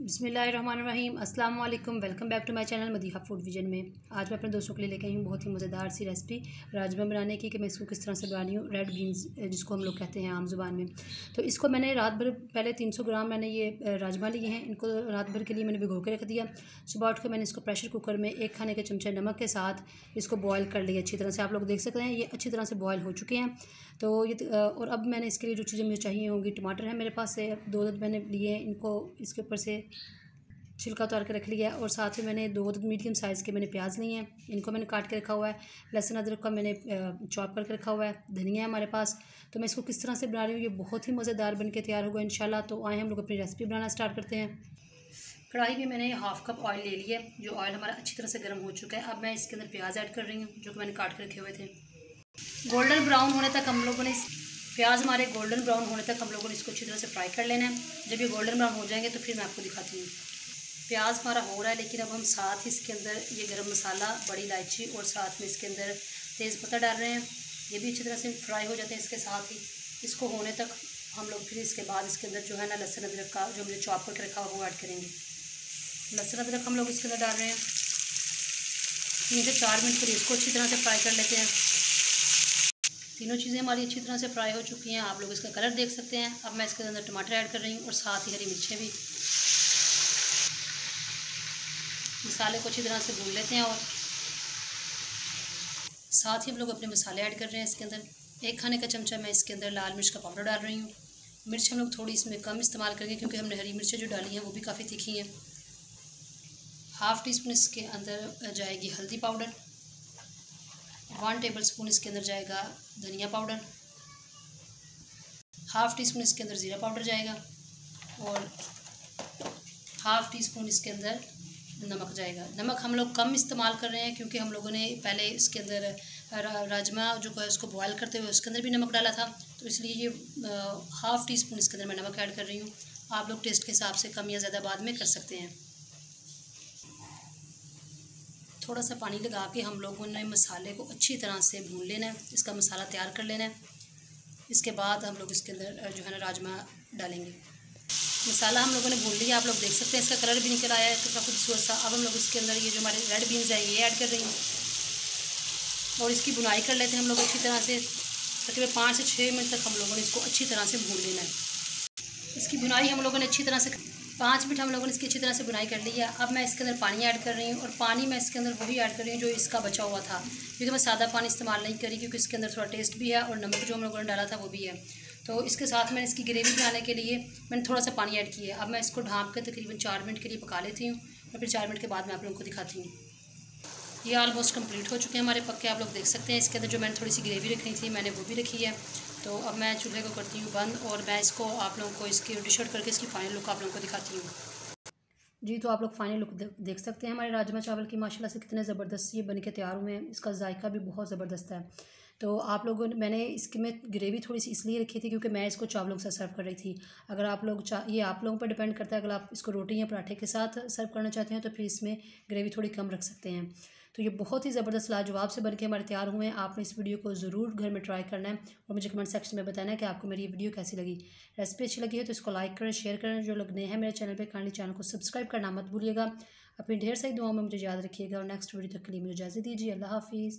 बिस्मिल्लाहिर्रहमानिर्रहीम अस्सलाम वालेकुम। Welcome back to my channel Madiha food vision में। आज मैं अपने दोस्तों के लिए लेके आई हूँ बहुत ही मज़ेदार सी रेसिपी राजमा बनाने की कि मैं इसको किस तरह से बना रही हूँ। रेड बीन्स जिसको हम लोग कहते हैं आम ज़ुबान में। तो इसको मैंने रात भर पहले 300 ग्राम मैंने ये राजमा लिए हैं। इनको रात भर के लिए मैंने भिगो के रख दिया। सुबह उठ के मैंने इसको प्रेशर कुकर में 1 खाने के चमचे नमक के साथ इसको बॉयल कर लिया अच्छी तरह से। आप लोग देख सकते हैं ये अच्छी तरह से बॉयल हो चुके हैं। तो ये और अब मैंने इसके लिए जो चीज़ें मुझे चाहिए होंगी, टमाटर है मेरे पास से 2 मैंने लिए हैं, इनको इसके ऊपर से छिलका उतार के रख लिया है। और साथ में मैंने 2 मीडियम साइज़ के मैंने प्याज लिए हैं, इनको मैंने काट के रखा हुआ है। लहसुन अदरक का मैंने चॉप करके रखा हुआ है। धनिया है हमारे पास। तो मैं इसको किस तरह से बना रही हूँ, ये बहुत ही मज़ेदार बन के तैयार होगा इंशाल्लाह। तो आए हम लोग अपनी रेसिपी बनाना स्टार्ट करते हैं। कढ़ाई में मैंने 1/2 कप ऑयल ले लिया है। जो ऑयल हमारा अच्छी तरह से गर्म हो चुका है, अब मैं इसके अंदर प्याज ऐड कर रही हूँ जो कि मैंने काट के रखे हुए थे। गोल्डन ब्राउन होने तक हम लोगों ने प्याज हमारे गोल्डन ब्राउन होने तक हम लोगों ने इसको अच्छी तरह से फ्राई कर लेना है। जब ये गोल्डन ब्राउन हो जाएंगे तो फिर मैं आपको दिखाती हूँ। प्याज हमारा हो रहा है, लेकिन अब हम साथ ही इसके अंदर ये गरम मसाला, बड़ी इलायची और साथ में इसके अंदर तेज़पत्ता डाल रहे हैं। ये भी अच्छी तरह से फ्राई हो जाते हैं। इसके साथ ही इसको होने तक हम लोग फिर इसके बाद इसके अंदर जो है ना लहसुन अदरक का जो हमने चॉप करके रखा हुआ वो ऐड करेंगे। लहसुन अदरक हम लोग इसके अंदर डाल रहे हैं। 3 से 4 मिनट के लिए इसको अच्छी तरह से फ्राई कर लेते हैं। तीनों चीज़ें हमारी अच्छी तरह से फ्राई हो चुकी हैं। आप लोग इसका कलर देख सकते हैं। अब मैं इसके अंदर टमाटर ऐड कर रही हूँ और साथ ही हरी मिर्चें भी। मसाले को अच्छी तरह से भून लेते हैं और साथ ही हम लोग अपने मसाले ऐड कर रहे हैं इसके अंदर। 1 खाने का चमचा मैं इसके अंदर लाल मिर्च का पाउडर डाल रही हूँ। मिर्च हम लोग थोड़ी इसमें कम इस्तेमाल करेंगे क्योंकि हमने हरी मिर्चें जो डाली हैं वो भी काफ़ी तीखी हैं। 1/2 टीस्पून इसके अंदर जाएगी हल्दी पाउडर। 1 टेबलस्पून इसके अंदर जाएगा धनिया पाउडर। 1/2 टीस्पून इसके अंदर ज़ीरा पाउडर जाएगा और 1/2 टीस्पून इसके अंदर नमक जाएगा। नमक हम लोग कम इस्तेमाल कर रहे हैं क्योंकि हम लोगों ने पहले इसके अंदर राजमा जो है उसको बॉयल करते हुए उसके अंदर भी नमक डाला था। तो इसलिए ये 1/2 टीस्पून इसके अंदर मैं नमक ऐड कर रही हूँ। आप लोग टेस्ट के हिसाब से कम या ज़्यादा बाद में कर सकते हैं। थोड़ा सा पानी लगा के हम लोगों ने मसाले को अच्छी तरह से भून लेना है। इसका मसाला तैयार कर लेना है। इसके बाद हम लोग इसके अंदर जो है ना राजमा डालेंगे। मसाला हम लोगों ने भून लिया, आप लोग देख सकते हैं इसका कलर भी निकल आया है कितना खूबसूरत सा। अब हम लोग इसके अंदर ये जो हमारे रेड बीन्स हैं ये ऐड कर रही हूँ और इसकी बुनाई कर लेते हैं हम लोग अच्छी तरह से। तकरीबन 5 से 6 मिनट तक हम लोगों ने इसको अच्छी तरह से भून लेना है। इसकी बुनाई हम लोगों ने अच्छी तरह से 5 मिनट हम लोगों ने इसकी अच्छी तरह से बुनाई कर ली है। अब मैं इसके अंदर पानी ऐड कर रही हूँ और पानी मैं इसके अंदर वही ऐड कर रही हूँ जो इसका बचा हुआ था, क्योंकि मैं सादा पानी इस्तेमाल नहीं करी क्योंकि इसके अंदर थोड़ा टेस्ट भी है और नमक जो हम लोगों ने डाला था वो भी है। तो इसके साथ मैंने इसकी ग्रेवी बनाने के लिए मैंने थोड़ा सा पानी ऐड किया है। अब मैं इसको ढाँप कर तकरीबन 4 मिनट के लिए पका लेती हूँ और फिर 4 मिनट के बाद मैं आप लोगों को दिखाती हूँ। ये ऑलमोस्ट कंप्लीट हो चुके हैं हमारे पक्के, आप लोग देख सकते हैं। इसके अंदर जो मैंने थोड़ी सी ग्रेवी रखनी थी मैंने वो भी रखी है। तो अब मैं चूल्हे को करती हूँ बंद और मैं इसको आप लोगों को इसकी डिश आउट करके इसकी फाइनल लुक आप लोगों को दिखाती हूँ। जी, तो आप लोग फाइनल लुक देख सकते हैं हमारे राजमा चावल की माशाल्लाह से कितने ज़बरदस्त ये बन के तैयार हुए हैं। इसका जायका भी बहुत ज़बरदस्त है। तो आप लोगों ने मैंने इसकी में ग्रेवी थोड़ी सी इसलिए रखी थी क्योंकि मैं इसको चावलों के साथ सर्व कर रही थी। अगर आप लोग ये आप लोगों पर डिपेंड करता है, अगर आप इसको रोटी या पराठे के साथ सर्व करना चाहते हैं तो फिर इसमें ग्रेवी थोड़ी कम रख सकते हैं। तो ये बहुत ही ज़बरदस्त लाजवाब से बन के हमारे तैयार हुए हैं। आपने इस वीडियो को ज़रूर घर में ट्राई करना है और मुझे कमेंट सेक्शन में बताना है कि आपको मेरी ये वीडियो कैसी लगी। रेसिपी अच्छी लगी है तो इसको लाइक करें, शेयर करें। जो लोग नए हैं मेरे चैनल पे काइंडली चैनल को सब्सक्राइब करना मत भूलिएगा। अपनी ढेर सारी दुआओं में मुझे याद रखिएगा और नेक्स्ट वीडियो तक के लिए मुझे इजाज़त दीजिए। अल्लाह हाफिज़।